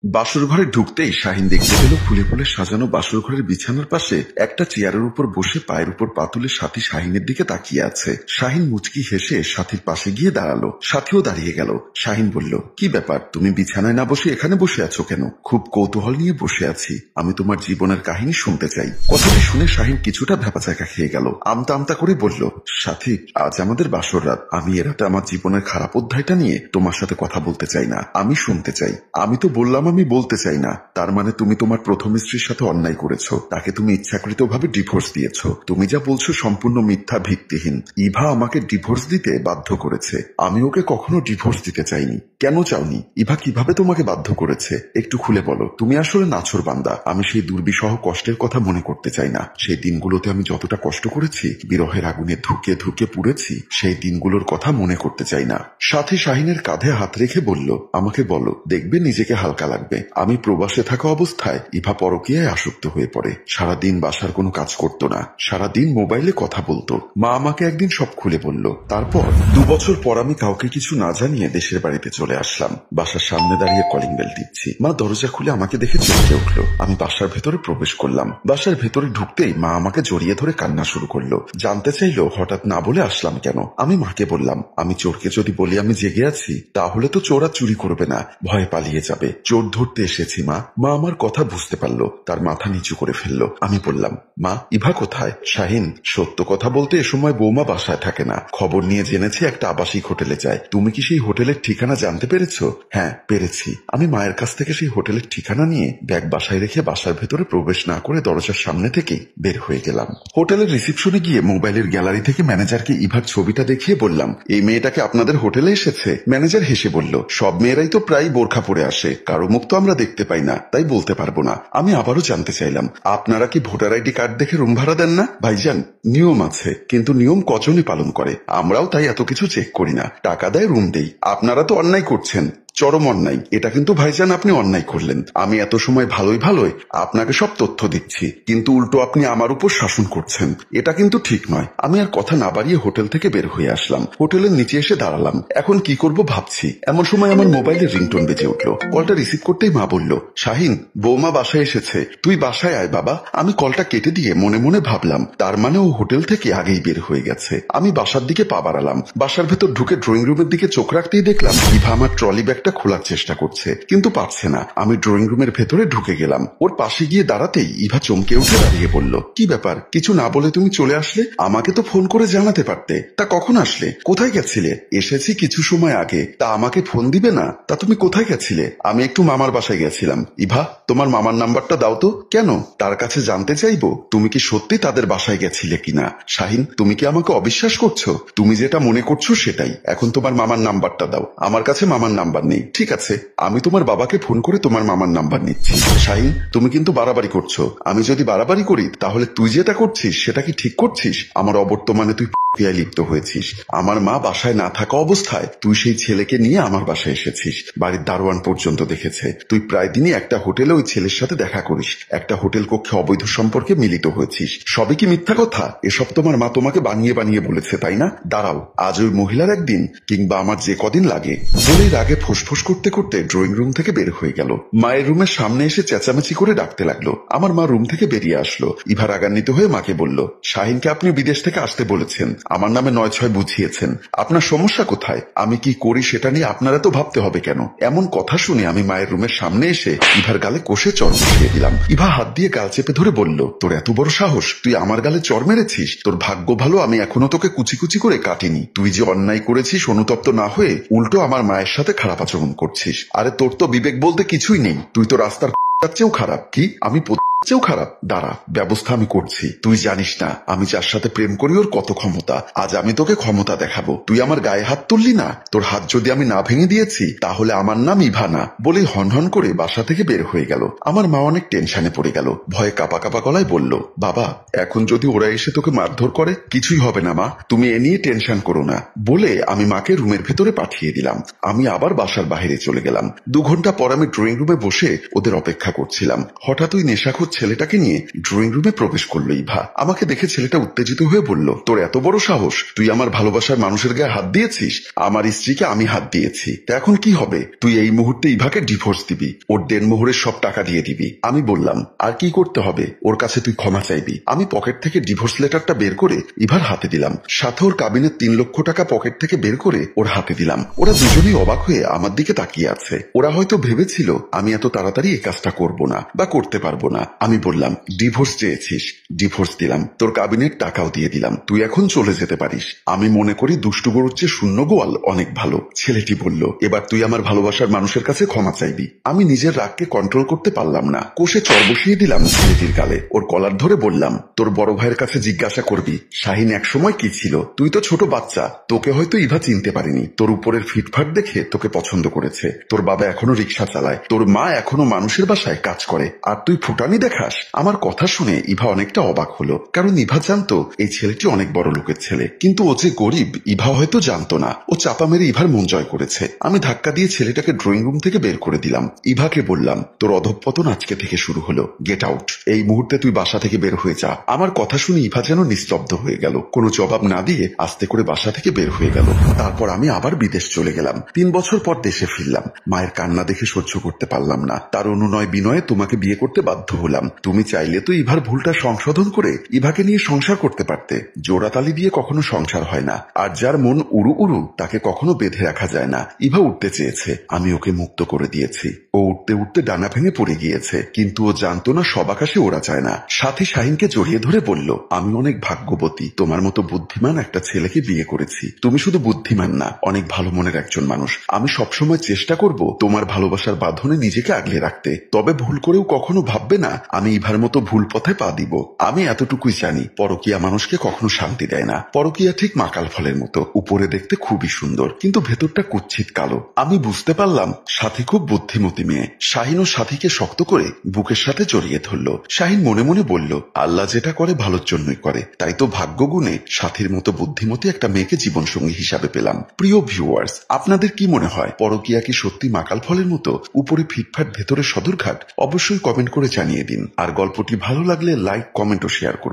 বাসর ঘরে ঢুকতেই শাহিন দেখতে পেল ফুলে ফুলে সাজানো বাসর ঘরের বিছানার পাশে একটা চেয়ারের উপর বসে পায়ের উপর পা তুলে সাথী শাহিনের দিকে তাকিয়ে আছে। শাহিন মুচকি হেসে সাথীর পাশে গিয়ে দাঁড়ালো। সাথীও দাঁড়িয়ে গেল। শাহিন বলল, কি ব্যাপার, তুমি বিছানায় না বসে এখানে বসে আছো কেন? খুব কৌতূহল নিয়ে বসে আছি, আমি তোমার জীবনের কাহিনী শুনতে চাই। কথাটি শুনে শাহিন কিছুটা ভ্যাপাচাকা খেয়ে গেল। আমতা আমতা করে বলল, সাথী, আজ আমাদের বাসর রাত, আমি এ রাতে আমার জীবনের খারাপ অধ্যায়টা নিয়ে তোমার সাথে কথা বলতে চাই না, আমি শুনতে চাই। আমি তো বললাম আমি বলতে চাই না, তার মানে তুমি তোমার প্রথম স্ত্রীর সাথে অন্যায় করেছো, তাকে তুমি ইচ্ছাকৃতভাবে ডিভোর্স দিয়েছো। তুমি যা বলছো সম্পূর্ণ মিথ্যা, ভিত্তিহীন। ইভা আমাকে ডিভোর্স দিতে বাধ্য করেছে, আমি ওকে কখনো ডিভোর্স দিতে চাইনি। কেন চাওনি? ইভা কিভাবে তোমাকে বাধ্য করেছে? একটু খুলে বলো। তুমি আসলে নাছোড় বান্দা। আমি সেই দুর্বিষহ কষ্টের কথা মনে করতে চাই না। সেই দিনগুলোতে আমি যতটা কষ্ট করেছি, বিরহের আগুনে ধুকে ধুকে পুড়েছি, সেই দিনগুলোর কথা মনে করতে চাই না। সাথী শাহিনের কাঁধে হাত রেখে বলল, আমাকে বলো, দেখবে নিজেকে হালকা লাগবে। আমি প্রবাসে থাকা অবস্থায় ইভা পরকীয়ায় আসক্ত হয়ে পড়ে। সারাদিন বাসার কোনো কাজ করতো না, সারাদিন মোবাইলে কথা বলতো। মা আমাকে একদিন সব খুলে বলল। তারপর 2 বছর পর আমি কাউকে কিছু না জানিয়ে দেশের বাড়িতে চলে আসলাম। বাসার সামনে দাঁড়িয়ে কলিং বেল টিপছি। মা দরজা খুলে আমাকে দেখে চমকে উঠল। আমি বাসার ভেতরে প্রবেশ করলাম। বাসার ভেতরে ঢুকতেই মা আমাকে জড়িয়ে ধরে কান্না শুরু করলো। জানতে চাইলো হঠাৎ না বলে আসলাম কেন। আমি মাকে বললাম, আমি চোরকে যদি বলি আমি জেগে আছি, তাহলে তো চোর আর চুরি করবে না, ভয়ে পালিয়ে যাবে। চোর ধরতে এসেছি মা। মা আমার কথা বুঝতে পারলো, তার মাথা নিচু করে ফেললো। আমি বললাম, মা ইভা কোথায়? শাহিন, সত্য কথা বলতে এ সময় বৌমা বাসায় থাকে না, খবর নিয়ে জেনেছি একটা আবাসিক হোটেলে যায়। তুমি কি সেই হোটেলের ঠিকানা জানতে পেরেছো? হ্যাঁ পেরেছি। আমি মায়ের কাছ থেকে সেই হোটেলের ঠিকানা নিয়ে ব্যাগ বাসায় রেখে বাসার ভেতরে প্রবেশ না করে দরজার সামনে থেকেই বের হয়ে গেলাম। হোটেলের রিসিপশনে গিয়ে মোবাইলের গ্যালারি থেকে ম্যানেজারকে ইভার ছবিটা দেখিয়ে বললাম, এই মেয়েটাকে আপনাদের হোটেলে এসেছে? ম্যানেজার হেসে বলল, সব মেয়েরাই তো প্রায় বোরখা পরে আসে, কারো মুখ তো আমরা দেখতে পাই না, তাই বলতে পারবো না। আমি আবারও জানতে চাইলাম, আপনারা কি ভোটার আইডি কার্ড দেখে রুম ভাড়া দেন না? ভাইজান, নিয়ম আছে, কিন্তু নিয়ম কজনই পালন করে? আমরাও তাই এত কিছু চেক করি না, টাকা দেয় রুম দেই। আপনারা তো অন্যায় করছেন, চরম অন্যায়। এটা কিন্তু ভাইজান আপনি অন্যায় করলেন। আমি এত সময় ভালোই ভালোই আপনাকে সব তথ্য দিচ্ছি, কিন্তু উল্টো আপনি আমার উপর শাসন করছেন। এটা কিন্তু ঠিক নয়। আমি আর কথা না বাড়িয়ে হোটেল থেকে বের হয়ে আসলাম। হোটেলের নিচে এসে দাঁড়ালাম। এখন কি করব ভাবছি। এমন সময় আমার মোবাইলের রিংটোন বেজে উঠলো। কলটা রিসিভ করতেই মা বলল, শাহিন, বৌমা বাসায় এসেছে, তুই বাসায় আয় বাবা। আমি কলটা কেটে দিয়ে মনে মনে ভাবলাম, তার মানে ও হোটেল থেকে আগেই বের হয়ে গেছে। আমি বাসার দিকে পা বাড়ালাম। বাসার ভেতর ঢুকে ড্রয়িং রুমের দিকে চোখ রাখতেই দেখলাম ইভা আমার ট্রলি ব্যাগটা খোলার চেষ্টা করছে, কিন্তু পারছে না। আমি ড্রয়িং রুমের ভেতরে ঢুকে গেলাম। ওর পাশে গিয়ে দাঁড়াতেই ইভা চমকে উঠে দাঁড়িয়ে বলল, কি ব্যাপার, কিছু না বলে তুমি চলে আসলে? আমাকে তো ফোন করে জানাতে পারতে। তা কখন আসলে? কোথায় গেছিলে? এসেছি কিছু সময় আগে, তা আমাকে ফোন দিবে না? তা তুমি কোথায় গেছিলে? আমি একটু মামার বাসায় গেছিলাম। ইভা, তোমার মামার নাম্বারটা দাও তো। কেন? তার কাছে জানতে চাইবো তুমি কি সত্যি তাদের বাসায় গেছিলে কিনা। শাহিন, তুমি কি আমাকে অবিশ্বাস করছো? তুমি যেটা মনে করছো সেটাই। এখন তোমার মামার নাম্বারটা দাও। আমার কাছে মামার নাম্বার নেই। ঠিক আছে, আমি তোমার বাবাকে ফোন করে তোমার মামার নাম্বার নিচ্ছি। শাহিন, তুমি কিন্তু বাড়াবাড়ি করছো। আমি যদি বাড়াবাড়ি করি, তাহলে তুই যেটা করছিস সেটা কি ঠিক করছিস? আমার অবর্তমানে তুই ক্রিয়ায় লিপ্ত হয়েছিস। আমার মা বাসায় না থাকা অবস্থায় তুই সেই ছেলেকে নিয়ে আমার বাসায় এসেছিস। বাড়ির দারোয়ান পর্যন্ত দেখেছে। তুই প্রায় দিনই একটা হোটেলে ওই ছেলের সাথে দেখা করিস, একটা হোটেল কক্ষে অবৈধ সম্পর্কে মিলিত হয়েছিস। সবই কি মিথ্যা কথা? এসব তোমার মা তোমাকে বানিয়ে বানিয়ে বলেছে, তাই না? দাঁড়াও, আজ ওই মহিলার একদিন, কিংবা আমার যে কদিন লাগে। বলেই রাগে ফোঁসফোঁস করতে করতে ড্রয়িং রুম থেকে বের হয়ে গেল। মায়ের রুমের সামনে এসে চেঁচামেচি করে ডাকতে লাগলো। আমার মা রুম থেকে বেরিয়ে আসলো। ইভা রাগান্বিত হয়ে মাকে বলল, শাহিনকে আপনি বিদেশ থেকে আসতে বলেছেন, আমার নামে 9-6 বুঝিয়েছেন। আপনার সমস্যা কোথায়? আমি কি করি সেটা নিয়ে আপনারা তো ভাবতে হবে কেন? এমন কথা শুনে আমি মায়ের রুমের সামনে এসে ইভার গালে কষে চড় বসিয়ে দিলাম। ইভা হাত দিয়ে গাল চেপে ধরে বলল, তোর এত বড় সাহস, তুই আমার গালে চড় মেরেছিস? তোর ভাগ্য ভালো আমি এখনো তোকে কুচি কুচি করে কাটিনি। তুই যে অন্যায় করেছিস অনুতপ্ত না হয়ে উল্টো আমার মায়ের সাথে খারাপ আচরণ করছিস। আরে তোর তো বিবেক বলতে কিছুই নেই। তুই তো রাস্তার চেয়েও খারাপ। কি? আমি চেয়েও খারাপ? দাঁড়া, ব্যবস্থা আমি করছি। তুই জানিস না আমি যার সাথে প্রেম করি ওর কত ক্ষমতা। আজ আমি তোকে ক্ষমতা দেখাবো। তুই আমার গায়ে হাত তুললি না? তোর হাত যদি আমি না ভেঙে দিয়েছি, তাহলে আমার নাম ইভা না। বলেই হনহন করে বাসা থেকে বের হয়ে গেল। আমার মা অনেক টেনশনে পড়ে গেল। ভয়ে কাপা কাপা গলায় বলল, বাবা, এখন যদি ওরা এসে তোকে মারধর করে? কিছুই হবে না মা, তুমি এ নিয়ে টেনশন করো না। বলে আমি মাকে রুমের ভেতরে পাঠিয়ে দিলাম। আমি আবার বাসার বাইরে চলে গেলাম। 2 ঘন্টা পর আমি ড্রয়িং রুমে বসে ওদের অপেক্ষা করছিলাম। হঠাৎ ওই নেশাখোর ছেলেটাকে নিয়ে ড্রয়িং রুমে প্রবেশ করলো ইভা। আমাকে দেখে ছেলেটা উত্তেজিত হয়ে বলল, তোর এত বড় সাহস, তুই আমার ভালোবাসার মানুষের গায়ে হাত দিয়েছিস? আমার স্ত্রীকে আমি হাত দিয়েছি, তা এখন কি হবে? তুই এই মুহূর্তে ইভাকে ডিভোর্স দিবি, ওর দেনমোহরের সব টাকা দিয়ে দিবি। আমি বললাম, আর কি করতে হবে? ওর কাছে তুই ক্ষমা চাইবি। আমি পকেট থেকে ডিভোর্স লেটারটা বের করে ইভার হাতে দিলাম, সাথে ওর কাবিনের 3 লক্ষ টাকা পকেট থেকে বের করে ওর হাতে দিলাম। ওরা দুজনেই অবাক হয়ে আমার দিকে তাকিয়ে আছে। ওরা হয়তো ভেবেছিল আমি এত তাড়াতাড়ি এই কাজটা করব না বা করতে পারবো না। আমি বললাম, ডিভোর্স চেয়েছিস, ডিভোর্স দিলাম, তোর কাবিনের টাকাও দিয়ে দিলাম, তুই এখন চলে যেতে পারিস। আমি মনে করি দুষ্টু গরুর চেয়ে শূন্য গোয়াল অনেক ভালো। ছেলেটি বলল, এবার তুই আমার ভালোবাসার মানুষের কাছে ক্ষমা চাইবি। আমি নিজের রাগকে কন্ট্রোল করতে পারলাম না, কোষে চর বসিয়ে দিলাম ছেলেটির গালে। ওর কলার ধরে বললাম, তোর বড় ভাইয়ের কাছে জিজ্ঞাসা করবি শাহিন একসময় কি ছিল। তুই তো ছোট বাচ্চা, তোকে হয়তো ইভা চিনতে পারেনি। তোর উপরের ফিটফাট দেখে তোকে পছন্দ করেছে। তোর বাবা এখনো রিক্সা চালায়, তোর মা এখনো মানুষের বাসায় কাজ করে, আর তুই ফুটানি দেখাস। আমার কথা শুনে ইভা অনেকটা অবাক হলো, কারণ ইভা জানতো এই ছেলেটি অনেক বড় লোকের ছেলে। কিন্তু ও যে গরিব ইভা হয়তো জানতো না। ও চাপা মেরে ইভার মন জয় করেছে। আমি ধাক্কা দিয়ে ছেলেটাকে ড্রয়িং রুম থেকে বের করে দিলাম। ইভাকে বললাম, তোর অধঃপতন আজকে থেকে শুরু হলো, গেট আউট। এই মুহূর্তে তুই বাসা থেকে বের হয়ে যা। আমার কথা শুনে ইভা যেন নিস্তব্ধ হয়ে গেল, কোনো জবাব না দিয়ে আস্তে করে বাসা থেকে বের হয়ে গেল। তারপর আমি আবার বিদেশ চলে গেলাম। 3 বছর পর দেশে ফিরলাম। মায়ের কান্না দেখে সহ্য করতে পারলাম না। তার অনুনয় বিনয়ে তোমাকে বিয়ে করতে বাধ্য হলাম। তুমি চাইলে তো ইভার ভুলটা সংশোধন করে ইভাকে নিয়ে সংসার করতে পারতে। জোড়াতালি দিয়ে কখনো সংসার হয় না, আর যার মন উড়ু উড়ু তাকে কখনো বেঁধে রাখা যায় না। ইভা উঠতে চেয়েছে, আমি ওকে মুক্ত করে দিয়েছি। ও উঠতে উঠতে ডানা ভেঙে পড়ে গিয়েছে, কিন্তু ও জানতো না সব আকাশে ওরা যায় না। সাথী শাহিনকে জড়িয়ে ধরে বলল, আমি অনেক ভাগ্যবতী, তোমার মতো বুদ্ধিমান একটা ছেলেকে বিয়ে করেছি। তুমি শুধু বুদ্ধিমান না, অনেক ভালো মনের একজন মানুষ। আমি সবসময় চেষ্টা করব তোমার ভালোবাসার বাঁধনে নিজেকে আগলে রাখতে। তবে ভুল করেও কখনো ভাববে না আমি ইভার মতো ভুল পথে পা দিব। আমি এতটুকুই জানি, পরকীয়া মানুষকে কখনো শান্তি দেয় না। পরকীয়া ঠিক মাকাল ফলের মতো, উপরে দেখতে খুবই সুন্দর, কিন্তু ভেতরটা কুৎসিত কালো। আমি বুঝতে পারলাম সাথী খুব বুদ্ধিমতী মেয়ে। শাহিন ও সাথীকে শক্ত করে বুকের সাথে জড়িয়ে ধরল। শাহিন মনে মনে বলল, আল্লাহ যেটা করে ভালোর জন্যই করে, তাই তো ভাগ্য গুণে সাথীর মতো বুদ্ধিমতী একটা মেয়েকে জীবনসঙ্গী হিসাবে পেলাম। প্রিয় ভিউয়ার্স, আপনাদের কি মনে হয় পরকীয়া কি সত্যি মাকাল ফলের মতো, উপরে ফিটফাট ভেতরে সদরঘাট? অবশ্যই কমেন্ট করে জানিয়ে দিন। আর গল্পটি ভালো লাগলে লাইক, কমেন্ট ও শেয়ার করুন।